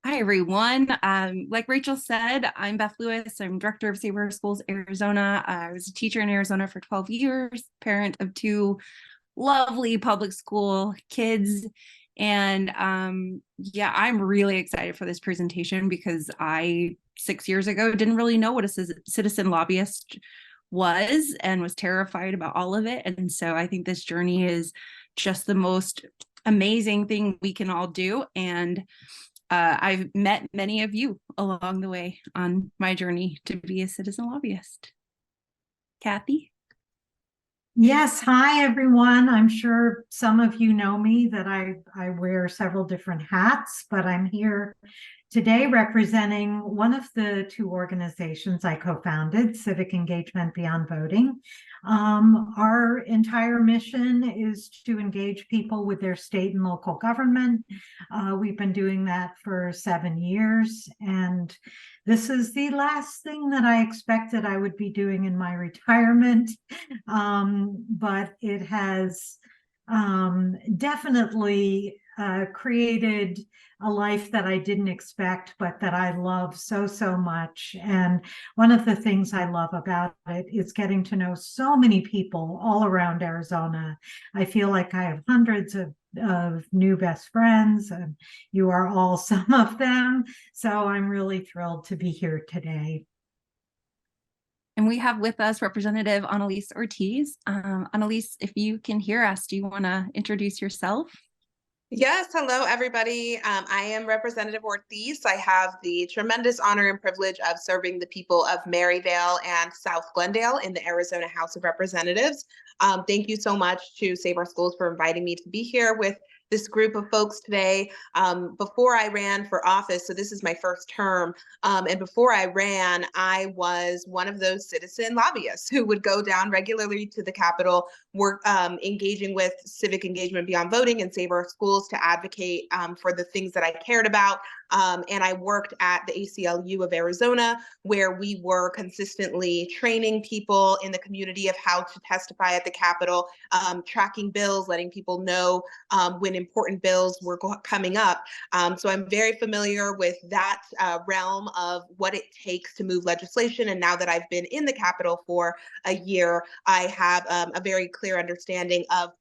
Hi, everyone. Like Rachel said, I'm Beth Lewis. I'm director of Sabre Schools Arizona. I was a teacher in Arizona for 12 years, parent of two lovely public school kids. And yeah, I'm really excited for this presentation because I, 6 years ago, didn't really know what a citizen lobbyist was and was terrified about all of it. And so I think this journey is just the most amazing thing we can all do. And I've met many of you along the way on my journey to be a citizen lobbyist. Kathy? Yes, hi everyone. I'm sure some of you know me that I wear several different hats, but I'm here today representing one of the two organizations I co-founded, Civic Engagement Beyond Voting. Our entire mission is to engage people with their state and local government. We've been doing that for 7 years, and this is the last thing that I expected I would be doing in my retirement. But it has definitely created a life that I didn't expect, but that I love so, so much. And one of the things I love about it is getting to know so many people all around Arizona. I feel like I have hundreds of new best friends, and you are all some of them. So I'm really thrilled to be here today. And we have with us Representative Annalise Ortiz. Annalise, if you can hear us, do you want to introduce yourself? Yes, hello everybody. I am Representative Ortiz. I have the tremendous honor and privilege of serving the people of Maryvale and South Glendale in the Arizona House of Representatives. Thank you so much to Save Our Schools for inviting me to be here with this group of folks today. Before I ran for office, so this is my first term, and before I ran, I was one of those citizen lobbyists who would go down regularly to the Capitol, work engaging with Civic Engagement Beyond Voting and Save Our Schools to advocate for the things that I cared about. And I worked at the ACLU of Arizona, where we were consistently training people in the community of how to testify at the Capitol, tracking bills, letting people know when important bills were coming up. So I'm very familiar with that realm of what it takes to move legislation. And now that I've been in the Capitol for a year, I have a very clear understanding of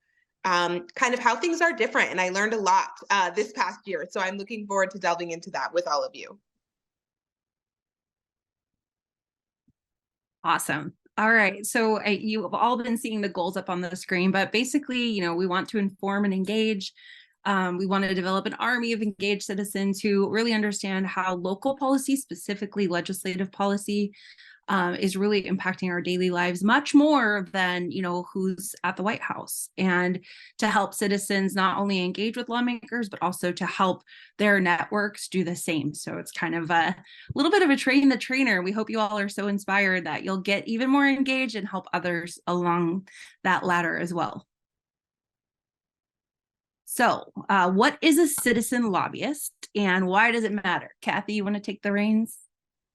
kind of how things are different. And I learned a lot this past year. So I'm looking forward to delving into that with all of you. Awesome. All right. So you've all been seeing the goals up on the screen, but basically, we want to inform and engage. We want to develop an army of engaged citizens who really understand how local policy, specifically legislative policy, is really impacting our daily lives much more than who's at the White House, and to help citizens not only engage with lawmakers but also to help their networks do the same. So it's kind of a little bit of a train the trainer. We hope you all are so inspired that you'll get even more engaged and help others along that ladder as well. So what is a citizen lobbyist and why does it matter? Kathy, you want to take the reins?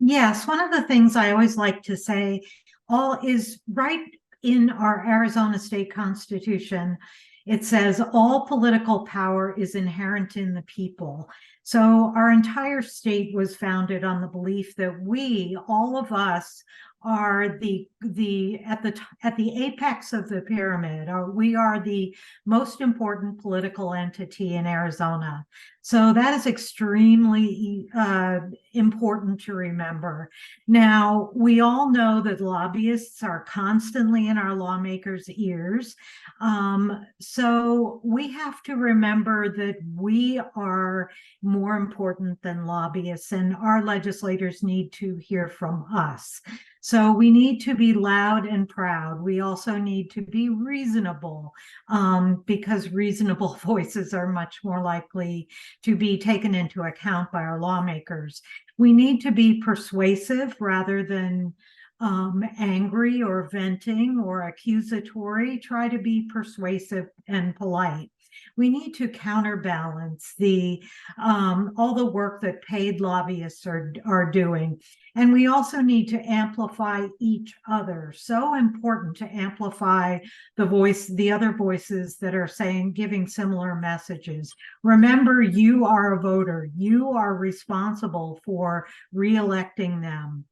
Yes, one of the things I always like to say all is right in our Arizona state constitution. It says all political power is inherent in the people. So our entire state was founded on the belief that we, all of us, are at the apex of the pyramid. We are the most important political entity in Arizona. So that is extremely important to remember. Now, we all know that lobbyists are constantly in our lawmakers' ears. So we have to remember that we are more important than lobbyists, and our legislators need to hear from us. So we need to be loud and proud. We also need to be reasonable, because reasonable voices are much more likely to be taken into account by our lawmakers. We need to be persuasive rather than angry or venting or accusatory. Try to be persuasive and polite. We need to counterbalance all the work that paid lobbyists are doing. And we also need to amplify each other. So important to amplify the other voices that are giving similar messages. Remember, you are a voter. You are responsible for re-electing them.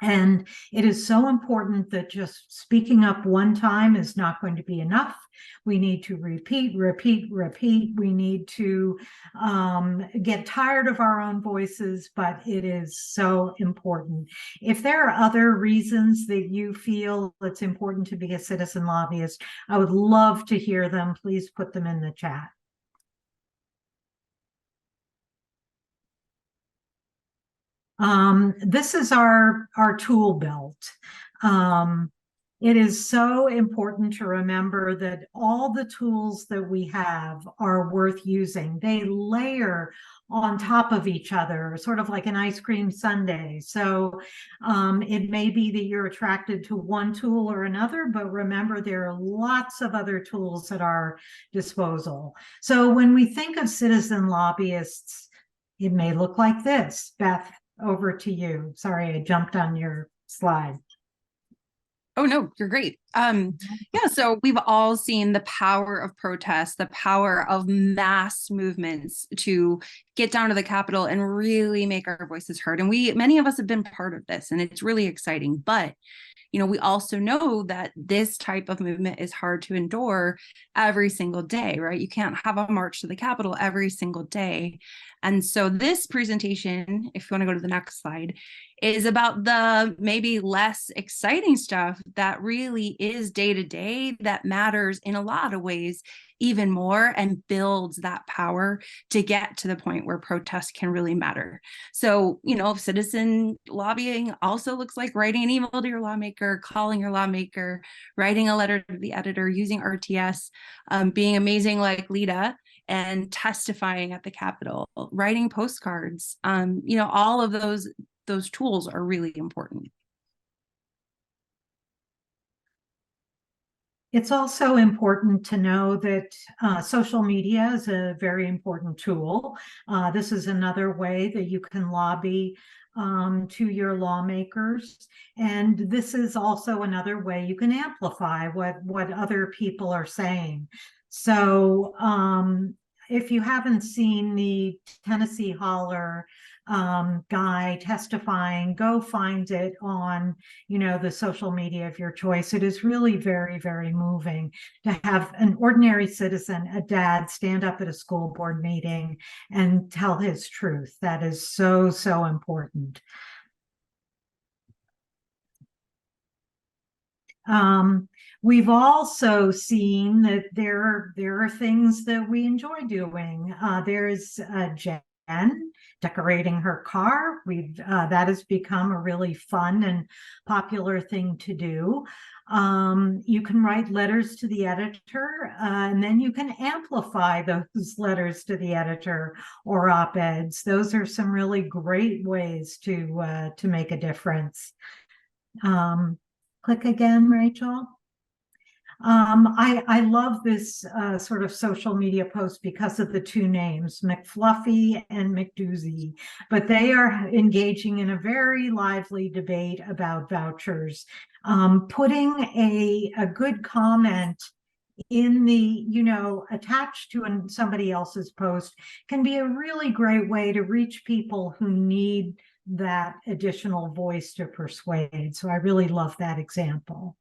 And it is so important that just speaking up one time is not going to be enough. We need to repeat, repeat, repeat. We need to get tired of our own voices, but it is so important. If there are other reasons that you feel it's important to be a citizen lobbyist, I would love to hear them. Please put them in the chat. This is our tool belt. It is so important to remember that all the tools that we have are worth using. They layer on top of each other, sort of like an ice cream sundae. So it may be that you're attracted to one tool or another, but remember there are lots of other tools at our disposal. So when we think of citizen lobbyists, it may look like this. Beth, over to you. Sorry, I jumped on your slide. Oh, no, you're great. Yeah, so we've all seen the power of protest, the power of mass movements to get down to the Capitol and really make our voices heard. And many of us have been part of this, and it's really exciting. But we also know that this type of movement is hard to endure every single day, right? You can't have a march to the Capitol every single day. And so this presentation, if you want to go to the next slide, is about the maybe less exciting stuff that really is day to day, that matters in a lot of ways even more and builds that power to get to the point where protest can really matter. So, citizen lobbying also looks like writing an email to your lawmaker, calling your lawmaker, writing a letter to the editor, using RTS, being amazing like Lita, and testifying at the Capitol, writing postcards. All of those tools are really important. It's also important to know that social media is a very important tool. This is another way that you can lobby to your lawmakers. And this is also another way you can amplify what other people are saying. So if you haven't seen the Tennessee Holler guy testifying, go find it on the social media of your choice. It is really very, very moving to have an ordinary citizen, a dad, stand up at a school board meeting and tell his truth. That is so, so important. We've also seen that there are things that we enjoy doing. There's Jen decorating her car. That has become a really fun and popular thing to do. You can write letters to the editor, and then you can amplify those letters to the editor or op-eds. Those are some really great ways to make a difference. Click again, Rachel. I love this sort of social media post because of the two names, McFluffy and McDoozy, but they are engaging in a very lively debate about vouchers. Putting a good comment in attached to somebody else's post can be a really great way to reach people who need that additional voice to persuade. So I really love that example.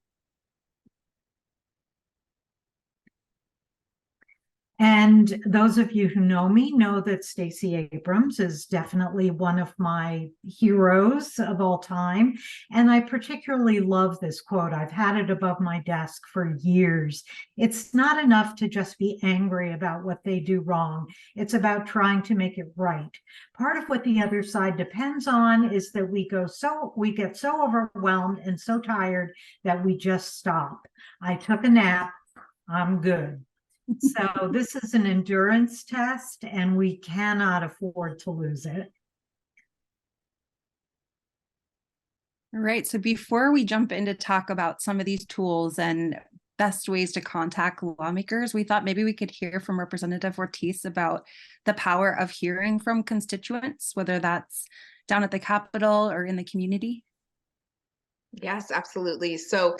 And those of you who know me know that Stacey Abrams is definitely one of my heroes of all time. And I particularly love this quote. I've had it above my desk for years. It's not enough to just be angry about what they do wrong. It's about trying to make it right. Part of what the other side depends on is that we get so overwhelmed and so tired that we just stop. I took a nap. I'm good. So this is an endurance test, and we cannot afford to lose it. All right. So before we jump in to talk about some of these tools and best ways to contact lawmakers, we thought maybe we could hear from Representative Ortiz about the power of hearing from constituents, whether that's down at the Capitol or in the community. Yes, absolutely. So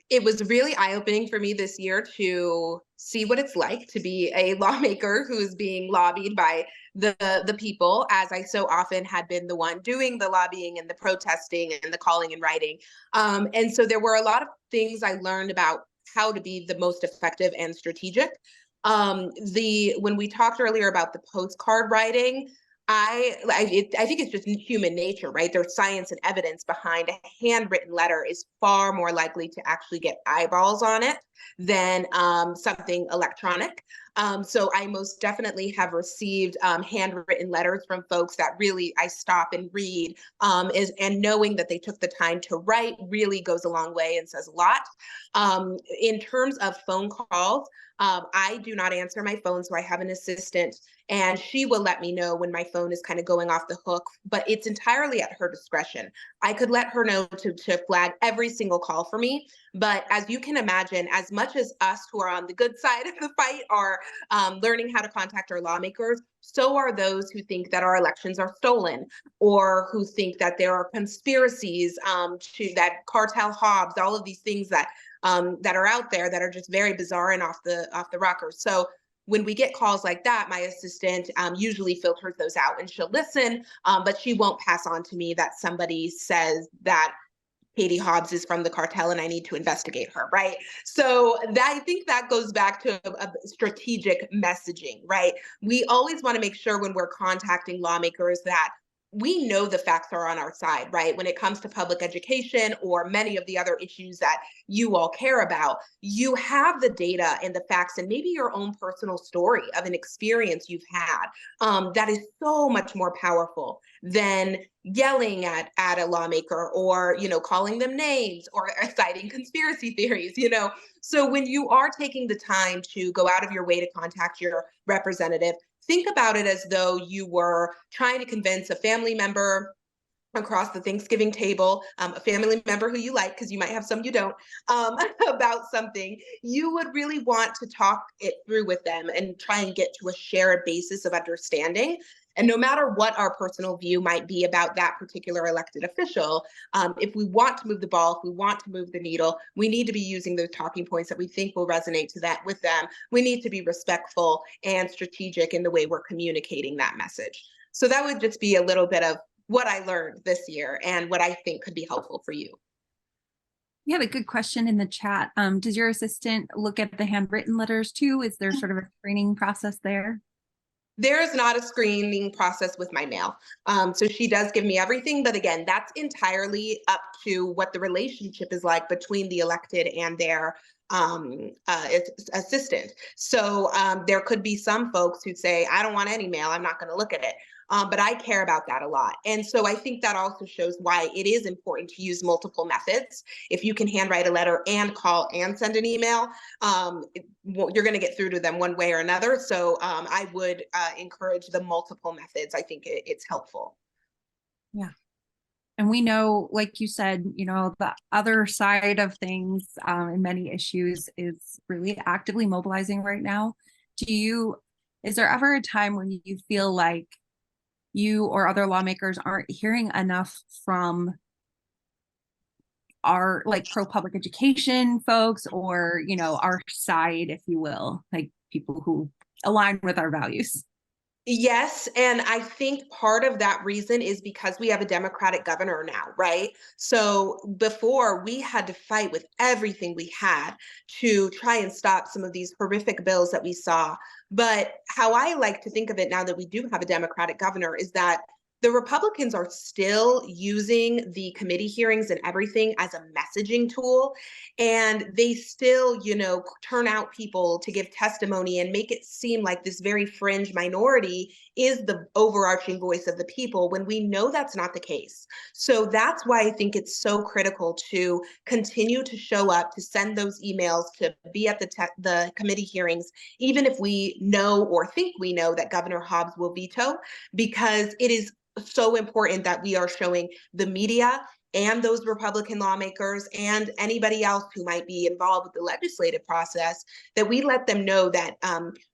it was really eye-opening for me this year to see what it's like to be a lawmaker who's being lobbied by the people, as I so often had been the one doing the lobbying and the protesting and the calling and writing. And so there were a lot of things I learned about how to be the most effective and strategic. When we talked earlier about the postcard writing, I think it's just human nature, right? There's science and evidence behind a handwritten letter is far more likely to actually get eyeballs on it than something electronic. So I most definitely have received handwritten letters from folks that really I stop and read, and knowing that they took the time to write really goes a long way and says a lot. In terms of phone calls, I do not answer my phone, so I have an assistant, and she will let me know when my phone is kind of going off the hook, but it's entirely at her discretion. I could let her know to flag every single call for me, but as you can imagine, as much as us who are on the good side of the fight are learning how to contact our lawmakers, so are those who think that our elections are stolen, or who think that there are conspiracies to that cartel Hobbs, all of these things that are out there that are just very bizarre and off the rockers. So when we get calls like that, my assistant usually filters those out, and she'll listen, but she won't pass on to me that somebody says that Katie Hobbs is from the cartel and I need to investigate her, right? So I think that goes back to a strategic messaging, right? We always want to make sure when we're contacting lawmakers that we know the facts are on our side, right? When it comes to public education or many of the other issues that you all care about, you have the data and the facts and maybe your own personal story of an experience you've had that is so much more powerful than yelling at a lawmaker, or calling them names, or citing conspiracy theories. So when you are taking the time to go out of your way to contact your representative, think about it as though you were trying to convince a family member across the Thanksgiving table, a family member who you like, because you might have some you don't, about something. You would really want to talk it through with them and try and get to a shared basis of understanding. And no matter what our personal view might be about that particular elected official, if we want to move the ball, if we want to move the needle, we need to be using those talking points that we think will resonate with them. We need to be respectful and strategic in the way we're communicating that message. So that would just be a little bit of what I learned this year and what I think could be helpful for you. We have a good question in the chat. Does your assistant look at the handwritten letters too? Is there sort of a screening process there? There is not a screening process with my mail. So she does give me everything. But again, that's entirely up to what the relationship is like between the elected and their assistant. So there could be some folks who say, I don't want any mail, I'm not going to look at it. But I care about that a lot. And so I think that also shows why it is important to use multiple methods. If you can handwrite a letter and call and send an email, you're going to get through to them one way or another. So I would encourage the multiple methods. I think it's helpful. Yeah. And we know, like you said, the other side of things in many issues is really actively mobilizing right now. Is there ever a time when you feel like you or other lawmakers aren't hearing enough from our pro public education folks, or our side, if you will, like people who align with our values? Yes, and I think part of that reason is because we have a Democratic governor now, right? So before, we had to fight with everything we had to try and stop some of these horrific bills that we saw. But how I like to think of it now that we do have a Democratic governor is that the Republicans are still using the committee hearings and everything as a messaging tool. And they still, turn out people to give testimony and make it seem like this very fringe minority is the overarching voice of the people, when we know that's not the case. So that's why I think it's so critical to continue to show up, to send those emails, to be at the committee hearings, even if we know or think we know that Governor Hobbs will veto, because it is so important that we are showing the media and those Republican lawmakers and anybody else who might be involved with the legislative process, that we let them know that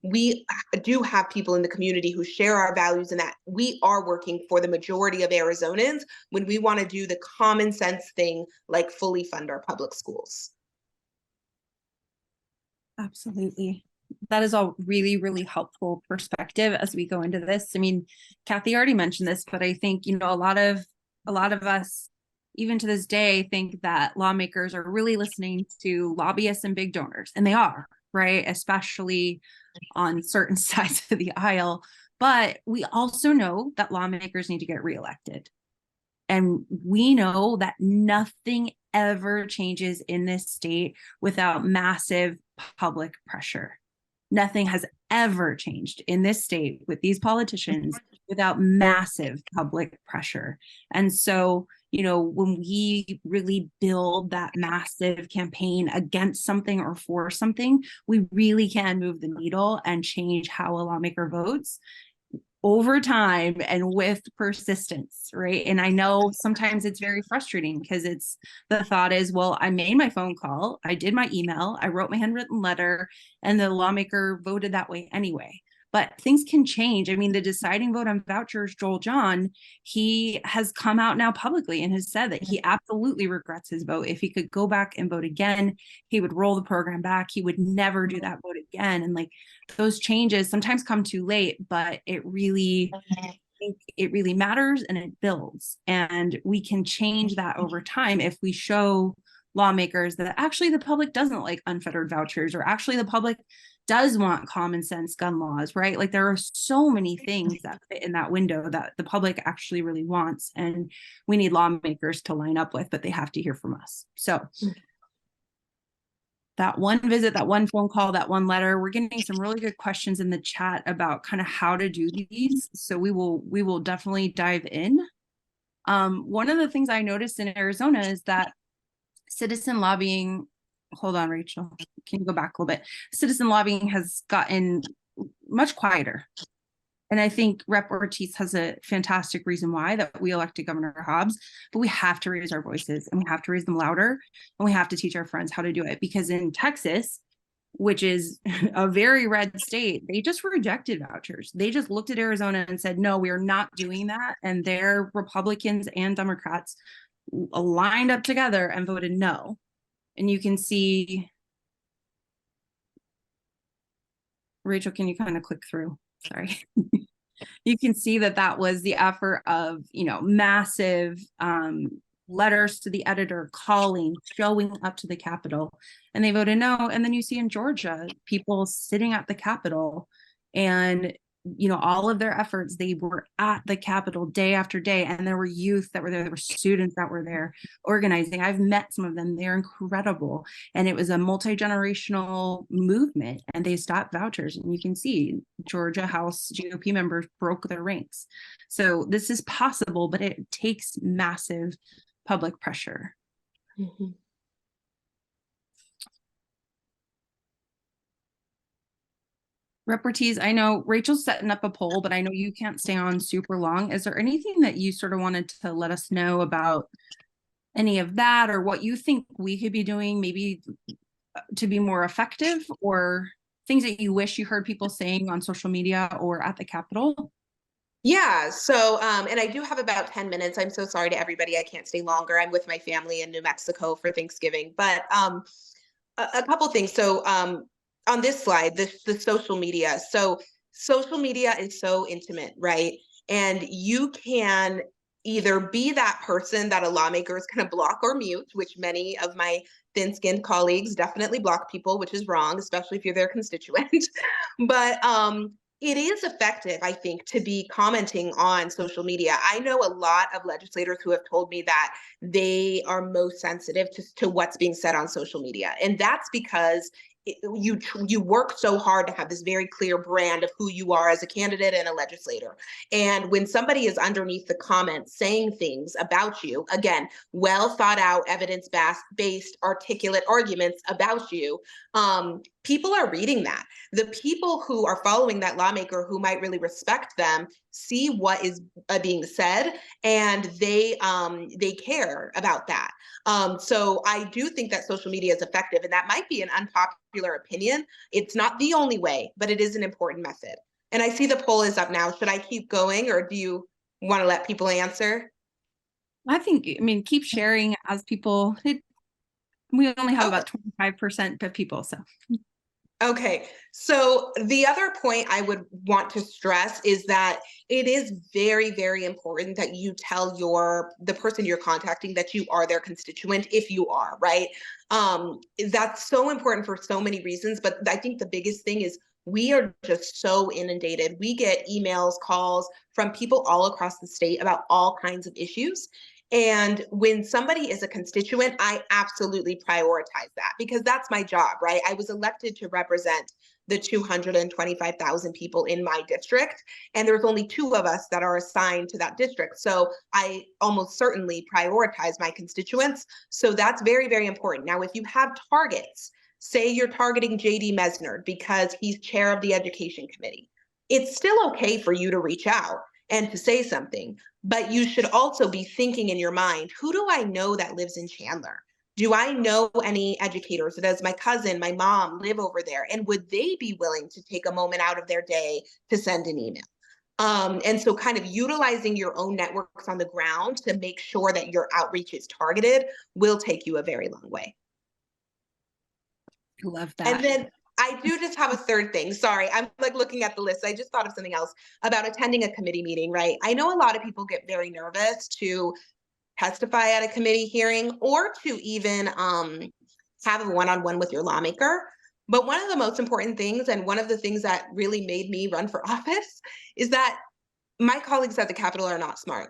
we do have people in the community who share our values, and that we are working for the majority of Arizonans when we want to do the common sense thing, like fully fund our public schools. Absolutely. That is all really, really helpful perspective as we go into this. I mean, Kathy already mentioned this, but I think, you know, a lot of us, even to this day, think that lawmakers are really listening to lobbyists and big donors, and they are, right? Especially on certain sides of the aisle. But we also know that lawmakers need to get reelected. And we know that nothing ever changes in this state without massive public pressure. Nothing has ever changed in this state with these politicians without massive public pressure. And so, you know, when we really build that massive campaign against something or for something, we really can move the needle and change how a lawmaker votes over time and with persistence, right? And I know sometimes it's very frustrating because the thought is, well, I made my phone call, I did my email, I wrote my handwritten letter, and the lawmaker voted that way anyway. But things can change. I mean, the deciding vote on vouchers, Joel John, he has come out now publicly and has said that he absolutely regrets his vote. If he could go back and vote again, he would roll the program back. He would never do that vote again. And like, those changes sometimes come too late, but it really matters, and it builds. And we can change that over time if we show lawmakers that actually the public doesn't like unfettered vouchers, or actually the public does want common sense gun laws, right? Like, there are so many things that fit in that window that the public actually really wants, and we need lawmakers to line up with, but they have to hear from us. So that one visit, that one phone call, that one letter, we're getting some really good questions in the chat about kind of how to do these. So we will definitely dive in. One of the things I noticed in Arizona is that citizen lobbying, hold on, Rachel, can you go back a little bit? Citizen lobbying has gotten much quieter. And I think Rep. Ortiz has a fantastic reason why, that we elected Governor Hobbs, but we have to raise our voices, and we have to raise them louder, and we have to teach our friends how to do it. Because in Texas, which is a very red state, they just rejected vouchers. They just looked at Arizona and said, no, we are not doing that. And their Republicans and Democrats lined up together and voted no. And you can see, Rachel, can you kind of click through? Sorry. You can see that was the effort of, you know, massive letters to the editor, calling, showing up to the Capitol, and they voted no. And then you see in Georgia, people sitting at the Capitol, and, you know, all of their efforts, they were at the Capitol day after day, and there were youth that were there were students that were there organizing. I've met some of them. They're incredible. And it was a multi-generational movement, and they stopped vouchers. And you can see Georgia House GOP members broke their ranks. So this is possible, but it takes massive public pressure. Mm-hmm. Rep. Ortiz, I know Rachel's setting up a poll, but I know you can't stay on super long. Is there anything that you sort of wanted to let us know about any of that, or what you think we could be doing maybe to be more effective, or things that you wish you heard people saying on social media or at the Capitol? Yeah, so, and I do have about 10 minutes. I'm so sorry to everybody. I can't stay longer. I'm with my family in New Mexico for Thanksgiving, but a couple things. So on this slide, the social media. So social media is so intimate, right? And you can either be that person that a lawmaker is going to block or mute, which many of my thin-skinned colleagues definitely block people, which is wrong, especially if you're their constituent. But it is effective, I think, to be commenting on social media. I know a lot of legislators who have told me that they are most sensitive to what's being said on social media. And that's because you work so hard to have this very clear brand of who you are as a candidate and a legislator. And when somebody is underneath the comments saying things about you, again, well thought out, evidence-based, articulate arguments about you, people are reading that. The people who are following that lawmaker who might really respect them see what is being said, and they care about that. So I do think that social media is effective, and that might be an unpopular opinion. It's not the only way, but it is an important method. And I see the poll is up now. Should I keep going, or do you want to let people answer? I mean, keep sharing as people. We only have Okay. about 25% of people, so. Okay, so the other point I would want to stress is that it is very, very important that you tell the person you're contacting that you are their constituent, if you are, right? That's so important for so many reasons, but I think the biggest thing is we are just so inundated. We get emails, calls from people all across the state about all kinds of issues. And when somebody is a constituent, I absolutely prioritize that, because that's my job, right? I was elected to represent the 225,000 people in my district, and there's only 2 of us that are assigned to that district. So I almost certainly prioritize my constituents. So that's very, very important. Now, if you have targets, say you're targeting JD Mesner because he's chair of the education committee, it's still okay for you to reach out and to say something. But you should also be thinking in your mind, who do I know that lives in Chandler? Do I know any educators? Does my cousin, my mom live over there? And would they be willing to take a moment out of their day to send an email? And so kind of utilizing your own networks on the ground to make sure that your outreach is targeted will take you a very long way. I love that. And then I do just have a third thing. Sorry, I'm like looking at the list. I just thought of something else about attending a committee meeting, right? I know a lot of people get very nervous to testify at a committee hearing or to even have a one-on-one with your lawmaker. But one of the most important things, and one of the things that really made me run for office, is that my colleagues at the Capitol are not smart.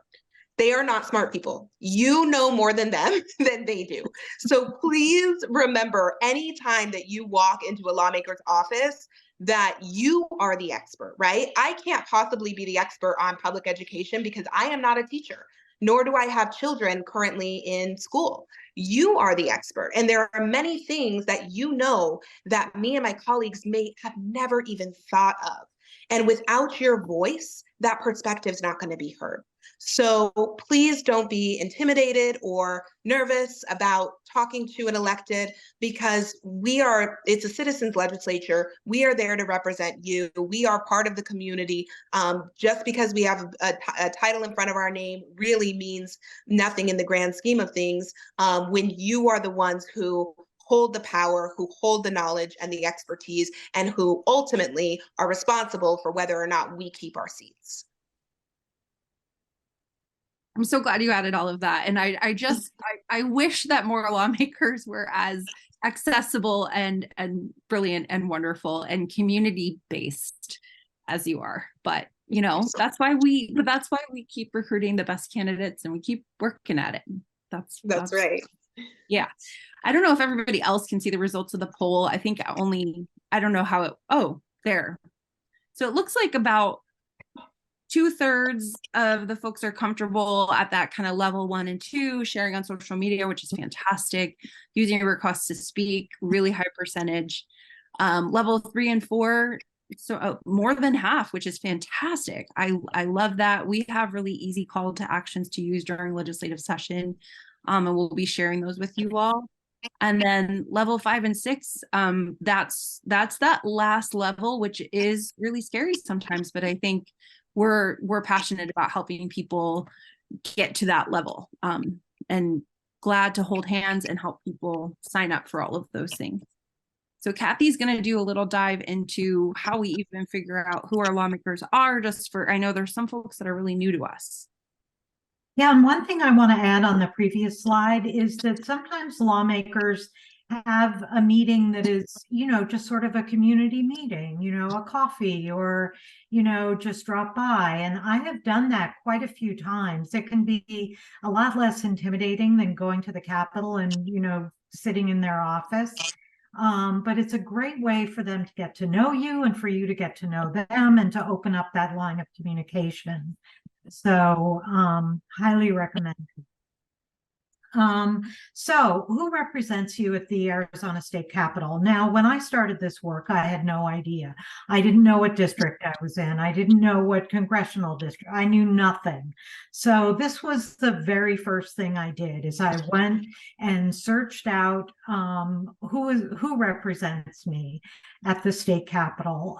They are not smart people. You know more than them than they do. So please remember, anytime that you walk into a lawmaker's office, that you are the expert, right? I can't possibly be the expert on public education because I am not a teacher, nor do I have children currently in school. You are the expert. And there are many things that you know that me and my colleagues may have never even thought of. And without your voice, that perspective is not going to be heard. So please don't be intimidated or nervous about talking to an elected, because it's a citizens legislature. We are there to represent you. We are part of the community. Just because we have a title in front of our name really means nothing in the grand scheme of things, when you are the ones who hold the power, who hold the knowledge and the expertise, and who ultimately are responsible for whether or not we keep our seats. I'm so glad you added all of that. And I wish that more lawmakers were as accessible and brilliant and wonderful and community based as you are. But that's why we keep recruiting the best candidates and we keep working at it. That's right. Yeah. I don't know if everybody else can see the results of the poll. I don't know how there. So it looks like about 2/3 of the folks are comfortable at that kind of level 1 and 2, sharing on social media, which is fantastic. Using a request to speak, really high percentage. Level 3 and 4, so more than half, which is fantastic. I love that. We have really easy call to actions to use during legislative session, and we'll be sharing those with you all. And then level 5 and 6, that's that last level, which is really scary sometimes, but I think we're passionate about helping people get to that level, and glad to hold hands and help people sign up for all of those things. So Kathy's going to do a little dive into how we even figure out who our lawmakers are, I know there's some folks that are really new to us. Yeah, and one thing I want to add on the previous slide is that sometimes lawmakers have a meeting that is, just sort of a community meeting, a coffee or, just drop by. And I have done that quite a few times. It can be a lot less intimidating than going to the Capitol and, sitting in their office. But it's a great way for them to get to know you and for you to get to know them and to open up that line of communication. So highly recommended. So who represents you at the Arizona State Capitol? Now, when I started this work, I had no idea. I didn't know what district I was in. I didn't know what congressional district. I knew nothing. So this was the very first thing I did is I went and searched out who represents me at the state capitol.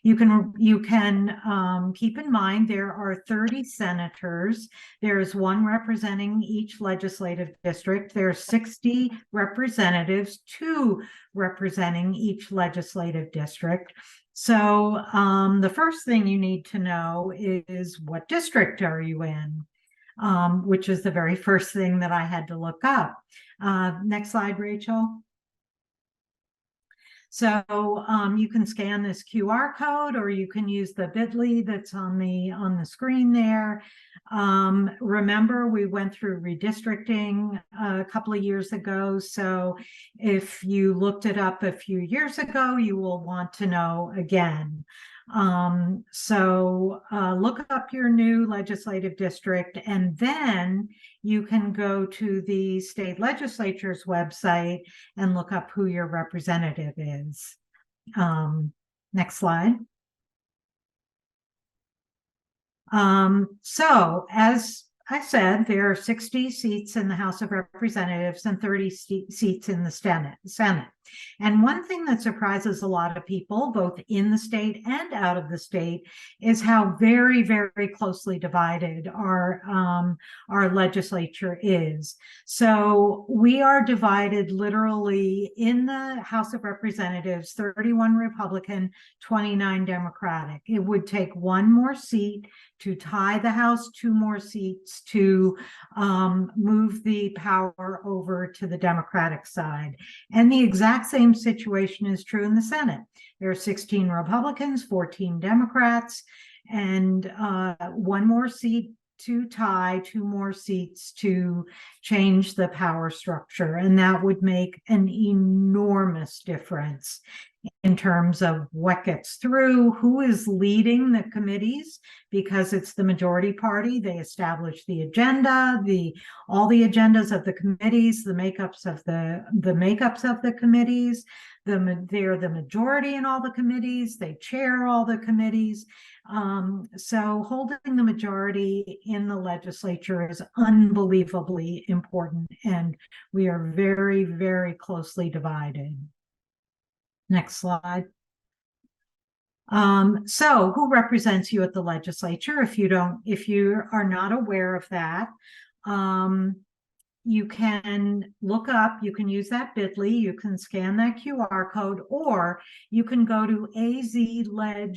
You can keep in mind there are 30 senators. There's one representing each legislative district. There's 60 representatives, 2 representing each legislative district. So the first thing you need to know is what district are you in, which is the very first thing that I had to look up. Next slide, Rachel. So you can scan this QR code, or you can use the bit.ly that's on the screen there. Remember, we went through redistricting a couple of years ago. So if you looked it up a few years ago, you will want to know again. So look up your new legislative district, and then you can go to the state legislature's website and look up who your representative is. Next slide. So as I said, there are 60 seats in the House of Representatives and 30 seats in the Senate. And one thing that surprises a lot of people, both in the state and out of the state, is how very, very closely divided our legislature is. So we are divided literally in the House of Representatives, 31 Republican, 29 Democratic. It would take one more seat to tie the House, 2 more seats to move the power over to the Democratic side. And the exact same situation is true in the Senate. There are 16 Republicans, 14 Democrats, and 1 more seat to tie, 2 more seats to change the power structure. And that would make an enormous difference in terms of what gets through, who is leading the committees, because it's the majority party. They establish the agenda, all the agendas of the committees, the makeups of the committees. They're the majority in all the committees. They chair all the committees. So holding the majority in the legislature is unbelievably important, and we are very, very closely divided. Next slide. So who represents you at the legislature? If you are not aware of that, you can look up, you can use that bit.ly, you can scan that QR code, or you can go to azleg.gov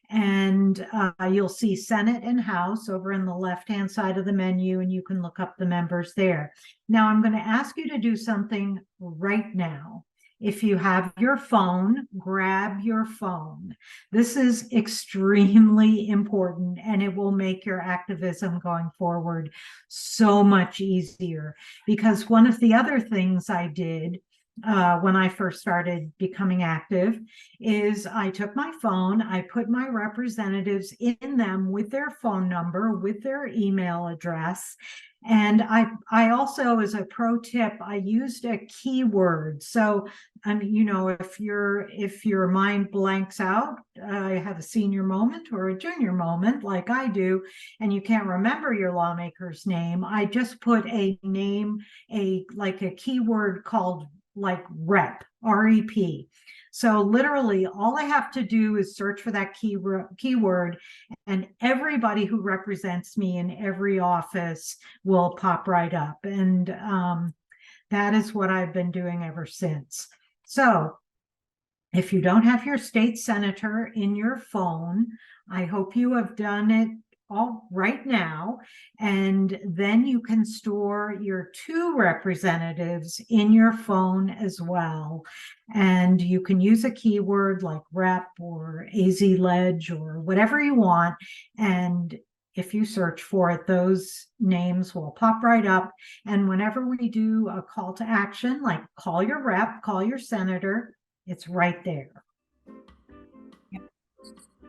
and you'll see Senate and House over in the left-hand side of the menu, and you can look up the members there. Now, I'm going to ask you to do something right now. If you have your phone, grab your phone. This is extremely important, and it will make your activism going forward so much easier. Because one of the other things I did when I first started becoming active is I took my phone, I put my representatives in them with their phone number, with their email address. And I also, as a pro tip, I used a keyword. So, if your mind blanks out, I have a senior moment or a junior moment like I do, and you can't remember your lawmaker's name, I just put a name, like a keyword called like rep, R-E-P. So literally all I have to do is search for that keyword, and everybody who represents me in every office will pop right up. And that is what I've been doing ever since. So if you don't have your state senator in your phone, I hope you have done it all right now, and then you can store your 2 representatives in your phone as well, and you can use a keyword like rep or AZ Ledge or whatever you want, and if you search for it, those names will pop right up. And whenever we do a call to action, like call your rep, call your senator, it's right there.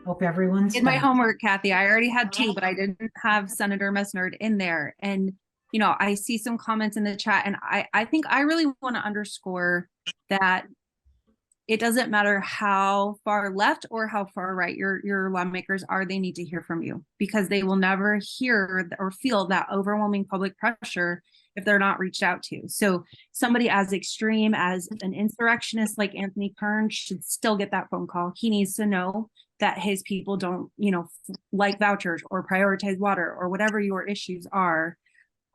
Hope everyone's Did my done. homework, Kathy. I already had two, but I didn't have Senator Mesnard in there. And, you know, I see some comments in the chat, and I think I really want to underscore that it doesn't matter how far left or how far right your lawmakers are, they need to hear from you, because they will never hear or feel that overwhelming public pressure if they're not reached out to. So somebody as extreme as an insurrectionist like Anthony Kern should still get that phone call. He needs to know that his people don't, you know, like vouchers or prioritize water or whatever your issues are.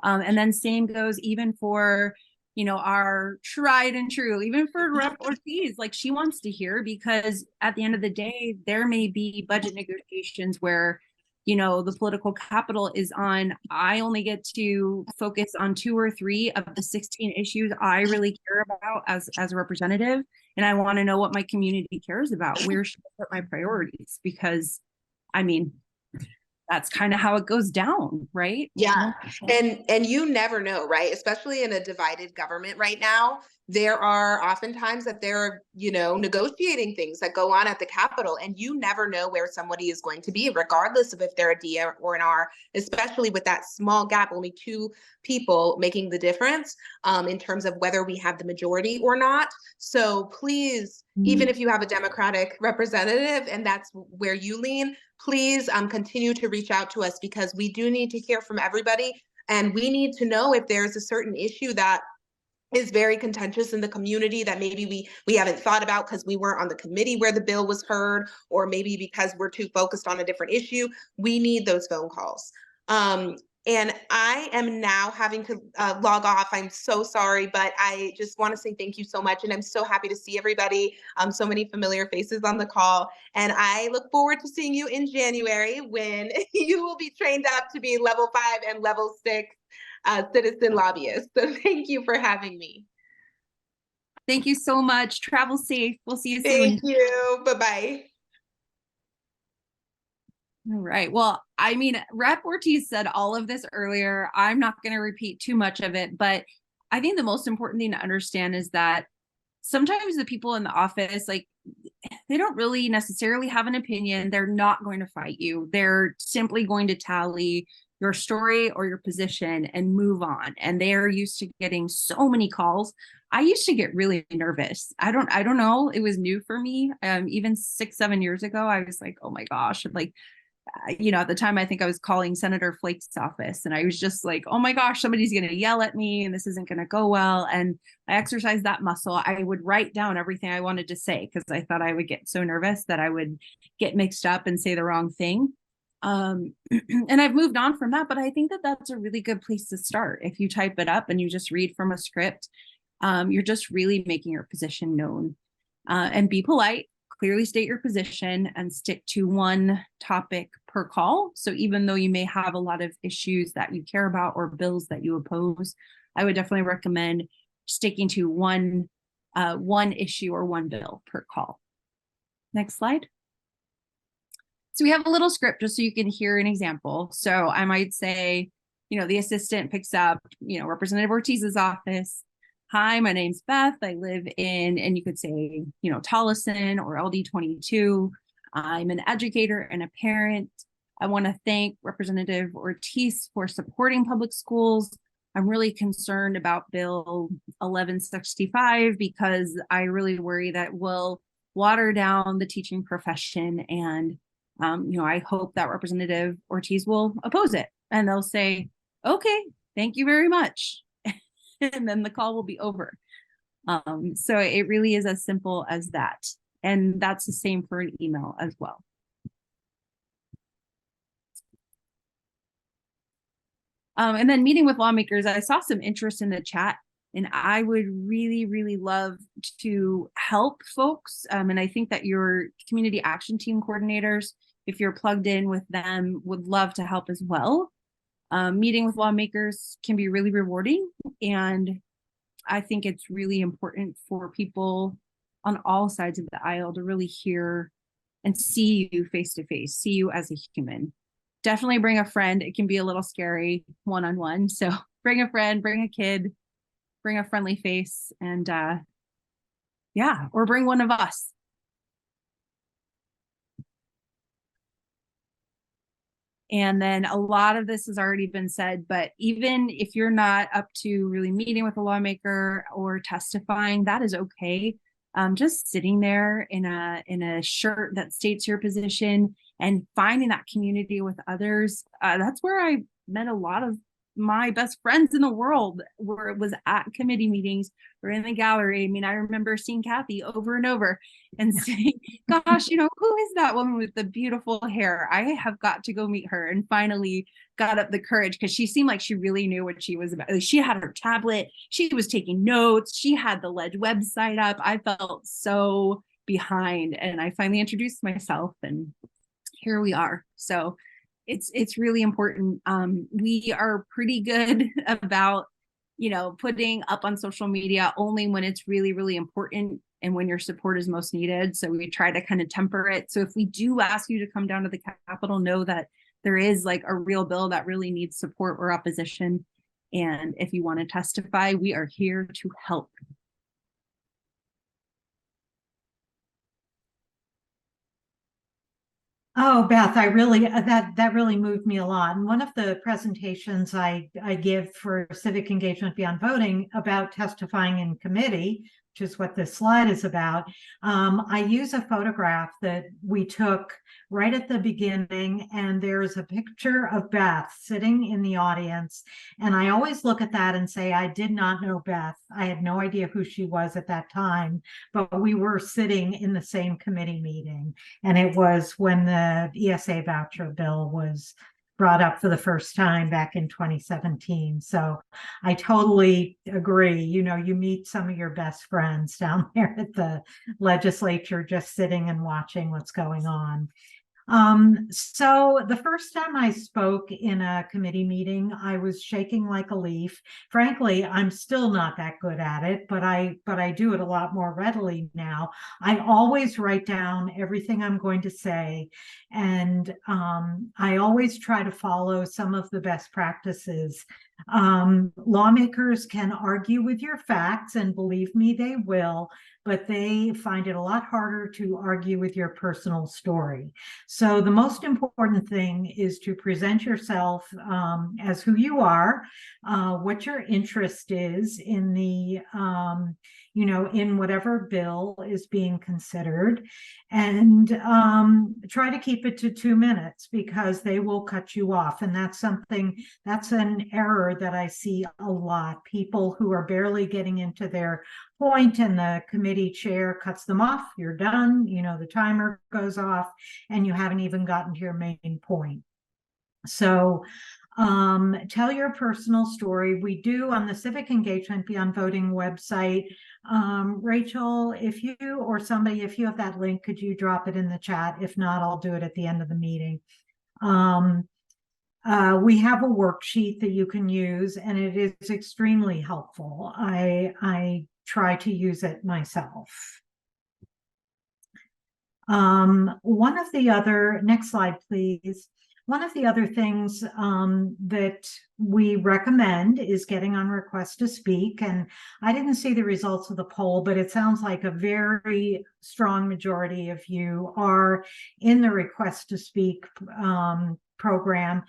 And then same goes even for, you know, our tried and true, even for Rep Ortiz, like she wants to hear, because at the end of the day, there may be budget negotiations where, you know, the political capital is on, I only get to focus on 2 or 3 of the 16 issues I really care about as a representative. And I want to know what my community cares about. Where should I put my priorities? Because, I mean, that's kind of how it goes down, right? Yeah. And you never know, right? Especially in a divided government right now, there are oftentimes that there are, you know, negotiating things that go on at the Capitol, and you never know where somebody is going to be, regardless of if they're a D or an R, especially with that small gap, only 2 people making the difference in terms of whether we have the majority or not. So please, even if you have a Democratic representative and that's where you lean, please continue to reach out to us, because we do need to hear from everybody. And we need to know if there's a certain issue that is very contentious in the community that maybe we haven't thought about because we weren't on the committee where the bill was heard, or maybe because we're too focused on a different issue. We need those phone calls. And I am now having to log off. I'm so sorry, but I just want to say thank you so much. And I'm so happy to see everybody. So many familiar faces on the call. And I look forward to seeing you in January when you will be trained up to be level 5 and level 6 citizen lobbyist. So thank you for having me. Thank you so much. Travel safe. We'll see you soon. Thank you. Bye-bye. All right. Well, I mean, Rep Ortiz said all of this earlier. I'm not going to repeat too much of it, but I think the most important thing to understand is that sometimes the people in the office, like, they don't really necessarily have an opinion. They're not going to fight you. They're simply going to tally your story or your position and move on. And they're used to getting so many calls. I used to get really nervous. I don't know. It was new for me. Even 6-7 years ago, I was like, oh my gosh, like, you know, at the time, I think I was calling Senator Flake's office, and I was just like, oh my gosh, somebody's going to yell at me and this isn't going to go well. And I exercised that muscle. I would write down everything I wanted to say, because I thought I would get so nervous that I would get mixed up and say the wrong thing. And I've moved on from that, but I think that that's a really good place to start. If you type it up and you just read from a script, you're just really making your position known. And be polite. Clearly state your position and stick to one topic per call. So even though you may have a lot of issues that you care about or bills that you oppose, I would definitely recommend sticking to one issue or one bill per call. Next slide. So we have a little script just so you can hear an example. So I might say, you know, the assistant picks up, you know, Representative Ortiz's office. Hi, my name's Beth. I live in, and you could say, you know, Tolleson or LD22. I'm an educator and a parent. I want to thank Representative Ortiz for supporting public schools. I'm really concerned about Bill 1165 because I really worry that will water down the teaching profession. And, you know, I hope that Representative Ortiz will oppose it. And they'll say, okay, thank you very much. And then the call will be over. So it really is as simple as that. And that's the same for an email as well. And then meeting with lawmakers, I saw some interest in the chat, and I would really, really love to help folks. And I think that your community action team coordinators, if you're plugged in with them, would love to help as well. Meeting with lawmakers can be really rewarding, and I think it's really important for people on all sides of the aisle to really hear and see you face to face, see you as a human. definitely bring a friend. It can be a little scary one-on-one. So bring a friend, bring a kid, bring a friendly face, and yeah, or bring one of us. And then a lot of this has already been said, but even if you're not up to really meeting with a lawmaker or testifying, that is okay. Just sitting there in a shirt that states your position and finding that community with others. That's where I met a lot of my best friends in the world, where it was at committee meetings or in the gallery. I mean, I remember seeing Kathy over and over and saying, gosh, who is that woman with the beautiful hair? I have got to go meet her. And finally got up the courage, because she seemed like she really knew what she was about. Like, she had her tablet, she was taking notes, she had the Ledge website up. I felt so behind, and I finally introduced myself, and here we are. So it's really important. We are pretty good about putting up on social media only when it's really, really important and when your support is most needed. So we try to kind of temper it. So if we do ask you to come down to the Capitol, know that there is like a real bill that really needs support or opposition. And if you want to testify, we are here to help. Oh, Beth, I really that really moved me a lot. And one of the presentations I give for civic engagement beyond voting about testifying in committee, which is what this slide is about, I use a photograph that we took right at the beginning, and there's a picture of Beth sitting in the audience. And I always look at that and say, I did not know Beth. I had no idea who she was at that time, but we were sitting in the same committee meeting. And it was when the ESA voucher bill was brought up for the first time back in 2017. So I totally agree. You meet some of your best friends down there at the legislature, just sitting and watching what's going on. So the first time I spoke in a committee meeting, I was shaking like a leaf. Frankly, I'm still not that good at it, but I do it a lot more readily now. I always write down everything I'm going to say, and I always try to follow some of the best practices. Lawmakers can argue with your facts, and believe me, they will, but they find it a lot harder to argue with your personal story. So the most important thing is to present yourself as who you are, what your interest is in the, in whatever bill is being considered, and try to keep it to 2 minutes, because they will cut you off. And that's an error that I see a lot. People who are barely getting into their point, and the committee chair cuts them off. You're done. The timer goes off, and you haven't even gotten to your main point. So tell your personal story. We do on the Civic Engagement Beyond Voting website. Rachel, if you or somebody, if you have that link, could you drop it in the chat? If not, I'll do it at the end of the meeting. We have a worksheet that you can use, and it is extremely helpful. I try to use it myself. One of the other, next slide, please. One of the other things that we recommend is getting on request to speak. And I didn't see the results of the poll, but it sounds like a very strong majority of you are in the request to speak program.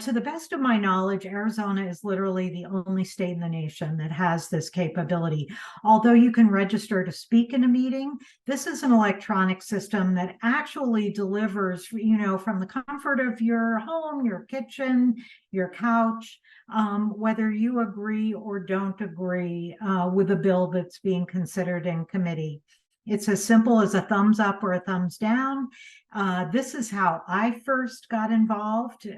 To the best of my knowledge, Arizona is literally the only state in the nation that has this capability. Although you can register to speak in a meeting, this is an electronic system that actually delivers, from the comfort of your home, your kitchen, your couch, whether you agree or don't agree with a bill that's being considered in committee. It's as simple as a thumbs up or a thumbs down. This is how I first got involved,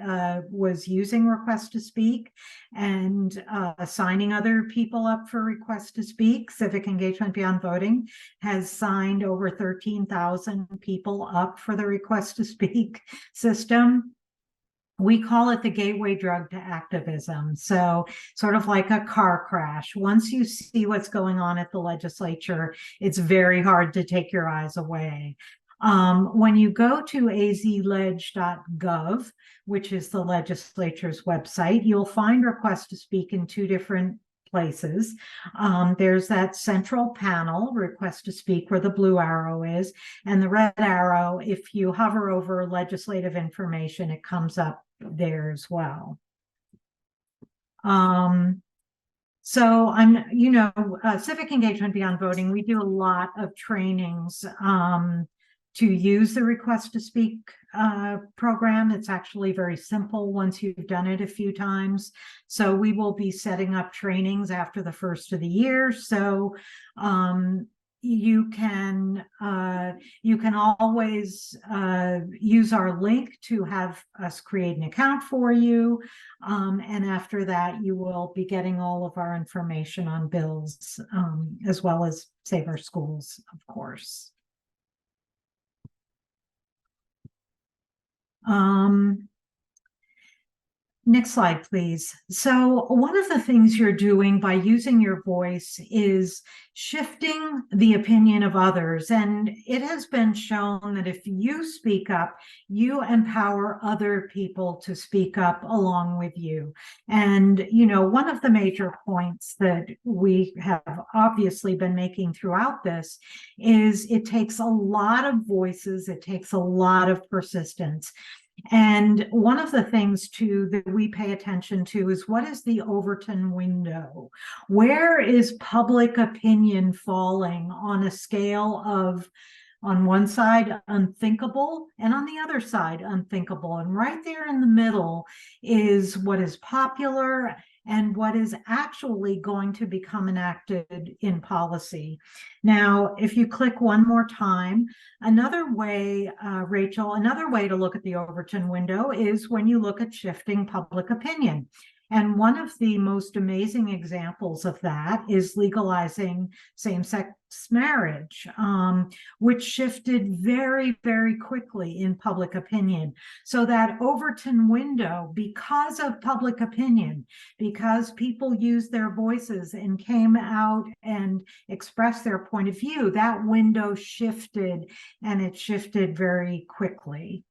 was using request to speak and signing other people up for request to speak. Civic Engagement Beyond Voting has signed over 13,000 people up for the request to speak system. We call it the gateway drug to activism. So sort of like a car crash. Once you see what's going on at the legislature, it's very hard to take your eyes away. When you go to azledge.gov, which is the legislature's website, you'll find request to speak in two different places. There's that central panel, request to speak, where the blue arrow is, and the red arrow, if you hover over legislative information, it comes up there as well. So civic engagement beyond voting, we do a lot of trainings to use the request to speak program. It's actually very simple once you've done it a few times. So we will be setting up trainings after the first of the year. So you can always use our link to have us create an account for you. And after that, you will be getting all of our information on bills, as well as Save Our Schools, of course. Next slide, please. So one of the things you're doing by using your voice is shifting the opinion of others. And it has been shown that if you speak up, you empower other people to speak up along with you. And, one of the major points that we have obviously been making throughout this is it takes a lot of voices, it takes a lot of persistence. And one of the things too that we pay attention to is, what is the Overton window? Where is public opinion falling on a scale of, on one side, unthinkable, and on the other side, unthinkable? And right there in the middle is what is popular and what is actually going to become enacted in policy. Now, if you click one more time, another way, Rachel, another way to look at the Overton window is when you look at shifting public opinion. And one of the most amazing examples of that is legalizing same-sex marriage, which shifted very, very quickly in public opinion. So that Overton window, because of public opinion, because people used their voices and came out and expressed their point of view, that window shifted, and it shifted very quickly.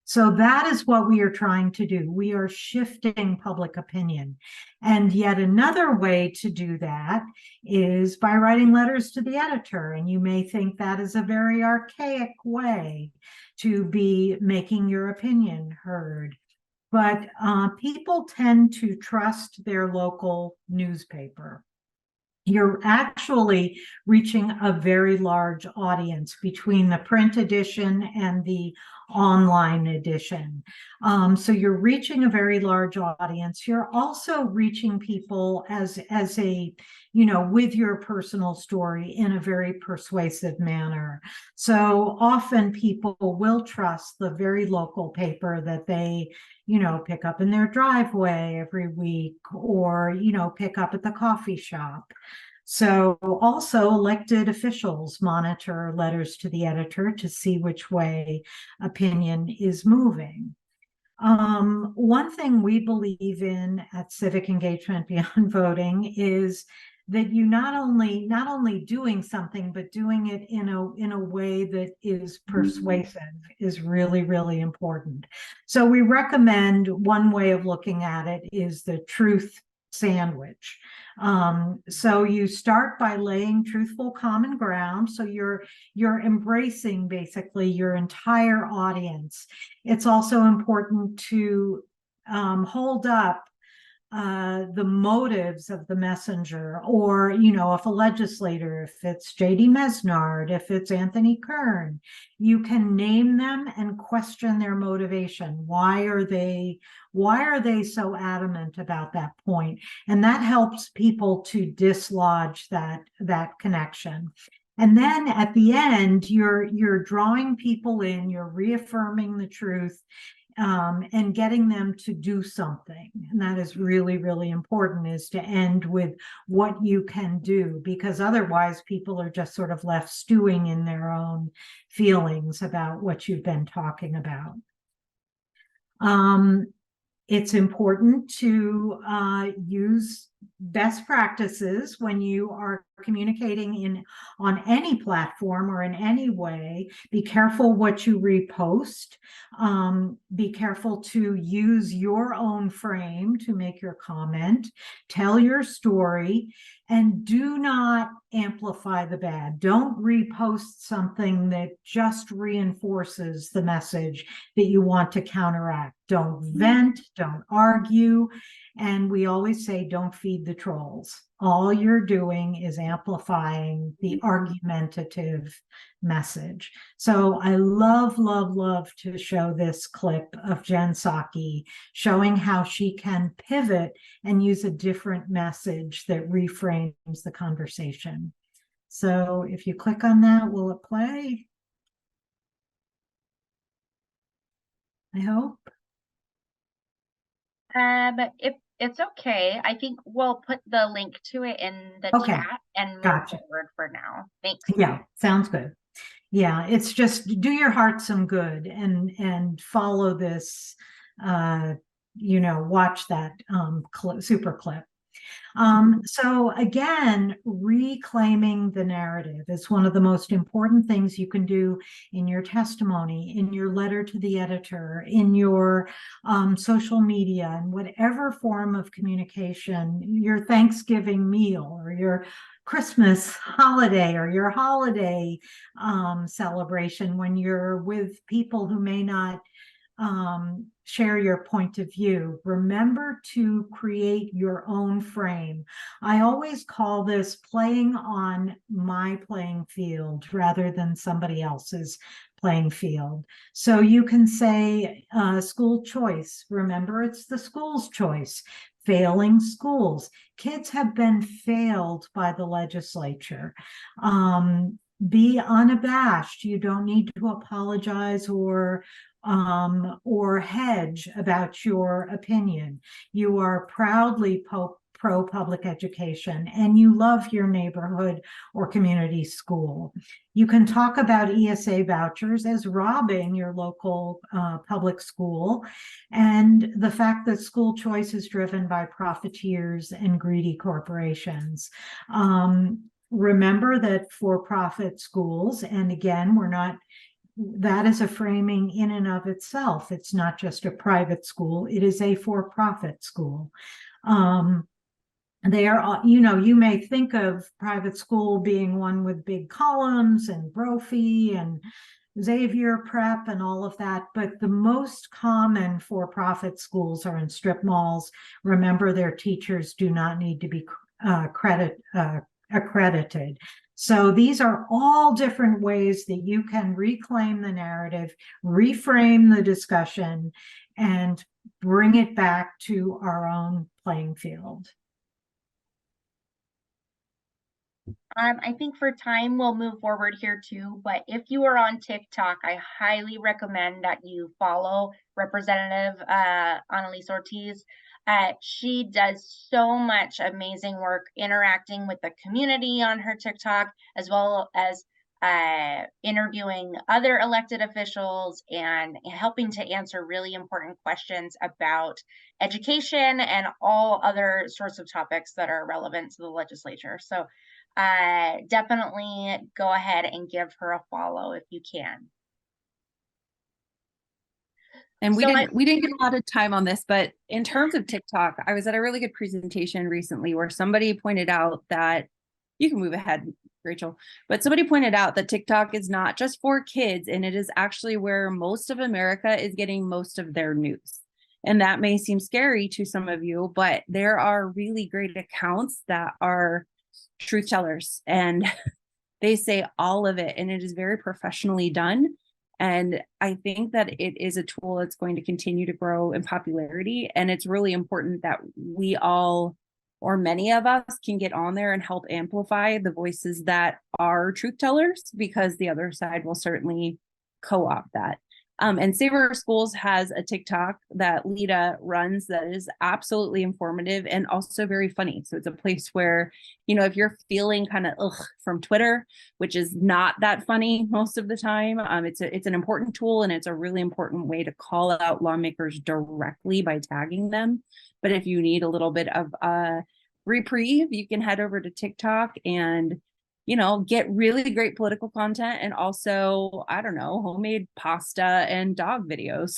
So that is what we are trying to do. We are shifting public opinion. And yet another way to do that is by writing letters to the editor. And you may think that is a very archaic way to be making your opinion heard. But people tend to trust their local newspaper. You're actually reaching a very large audience between the print edition and the online edition. So you're reaching a very large audience. You're also reaching people as a, with your personal story in a very persuasive manner. So often people will trust the very local paper that they, pick up in their driveway every week, or, pick up at the coffee shop. So also elected officials monitor letters to the editor to see which way opinion is moving. One thing we believe in at Civic Engagement Beyond Voting is that you not only doing something, but doing it in a way that is persuasive is really, really important. So we recommend, one way of looking at it is the truth sandwich. So you start by laying truthful common ground. So you're embracing basically your entire audience. It's also important to hold up the motives of the messenger, or, if a legislator, if it's J.D. Mesnard, if it's Anthony Kern, you can name them and question their motivation. Why are they so adamant about that point? And that helps people to dislodge that connection. And then at the end, you're drawing people in, you're reaffirming the truth, and getting them to do something. And that is really, really important, is to end with what you can do, because otherwise people are just sort of left stewing in their own feelings about what you've been talking about. It's important to use best practices when you are communicating on any platform or in any way. Be careful what you repost. Be careful to use your own frame to make your comment. Tell your story, and do not amplify the bad. Don't repost something that just reinforces the message that you want to counteract. Don't vent, don't argue. And we always say, don't feed the trolls. All you're doing is amplifying the argumentative message. So I love, love, love to show this clip of Jen Psaki showing how she can pivot and use a different message that reframes the conversation. So if you click on that, will it play? I hope. If it's okay, I think we'll put the link to it in the chat and move forward for now. Thanks. Yeah, sounds good. Yeah, it's just do your heart some good and follow this, watch that super clip. So again, reclaiming the narrative is one of the most important things you can do in your testimony, in your letter to the editor, in your social media, and whatever form of communication, your Thanksgiving meal or your Christmas holiday or your holiday celebration when you're with people who may not share your point of view. Remember to create your own frame. I always call this playing on my playing field rather than somebody else's playing field. So you can say school choice. Remember, it's the school's choice. Failing schools. Kids have been failed by the legislature. Be unabashed. You don't need to apologize or hedge about your opinion. You are proudly pro-public education and you love your neighborhood or community school. You can talk about ESA vouchers as robbing your local public school and the fact that school choice is driven by profiteers and greedy corporations. Remember that for-profit schools, and again, that is a framing in and of itself. It's not just a private school, it is a for-profit school. They are, you may think of private school being one with big columns and Brophy and Xavier Prep and all of that, but the most common for-profit schools are in strip malls. Remember, their teachers do not need to be accredited. So these are all different ways that you can reclaim the narrative, reframe the discussion, and bring it back to our own playing field. I think for time, we'll move forward here too, but if you are on TikTok, I highly recommend that you follow Representative Annalise Ortiz. She does so much amazing work interacting with the community on her TikTok, as well as interviewing other elected officials and helping to answer really important questions about education and all other sorts of topics that are relevant to the legislature. So definitely go ahead and give her a follow if you can. And we didn't get a lot of time on this, but in terms of TikTok, I was at a really good presentation recently where somebody pointed out that you can move ahead, Rachel, but somebody pointed out that TikTok is not just for kids, and it is actually where most of America is getting most of their news. And that may seem scary to some of you, but there are really great accounts that are truth tellers and they say all of it, and it is very professionally done. And I think that it is a tool that's going to continue to grow in popularity. And it's really important that we all, or many of us, can get on there and help amplify the voices that are truth tellers, because the other side will certainly co-opt that. And Save Our Schools has a TikTok that Lita runs that is absolutely informative and also very funny. So it's a place where, if you're feeling kind of from Twitter, which is not that funny most of the time, it's an important tool, and it's a really important way to call out lawmakers directly by tagging them. But if you need a little bit of reprieve, you can head over to TikTok and, get really great political content, and also, I don't know, homemade pasta and dog videos.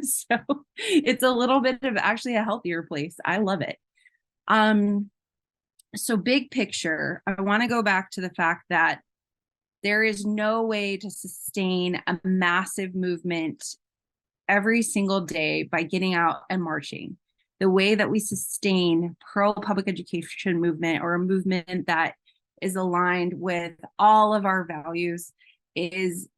So it's a little bit of actually a healthier place. I love it. So big picture, I want to go back to the fact that there is no way to sustain a massive movement every single day by getting out and marching. The way that we sustain pro-public education movement, or a movement that is aligned with all of our values, is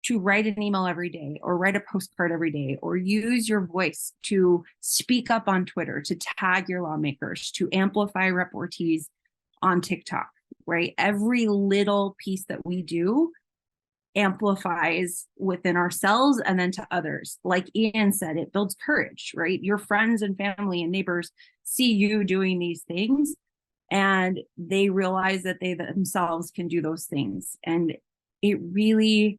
to write an email every day, or write a postcard every day, or use your voice to speak up on Twitter, to tag your lawmakers, to amplify reportees on TikTok, right? Every little piece that we do amplifies within ourselves and then to others. Like Ian said, it builds courage, right? Your friends and family and neighbors see you doing these things, and they realize that they themselves can do those things. And it really,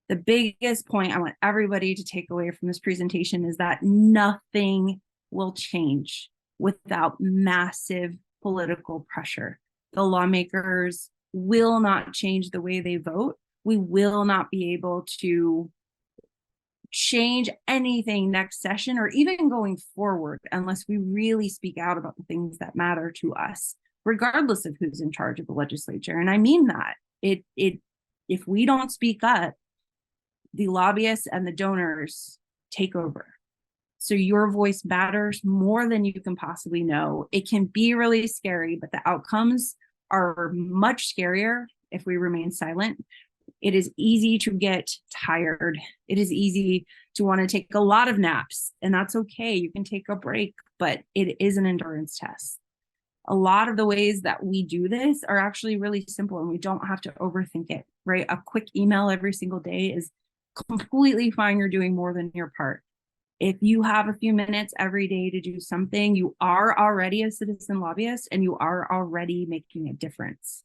the biggest point I want everybody to take away from this presentation is that nothing will change without massive political pressure. The lawmakers will not change the way they vote. We will not be able to change anything next session, or even going forward, unless we really speak out about the things that matter to us, regardless of who's in charge of the legislature. And I mean that. If we don't speak up, the lobbyists and the donors take over. So your voice matters more than you can possibly know. It can be really scary, but the outcomes are much scarier if we remain silent. It is easy to get tired. It is easy to want to take a lot of naps, and that's okay. You can take a break, but it is an endurance test. A lot of the ways that we do this are actually really simple, and we don't have to overthink it, right? A quick email every single day is completely fine. You're doing more than your part. If you have a few minutes every day to do something, you are already a citizen lobbyist, and you are already making a difference.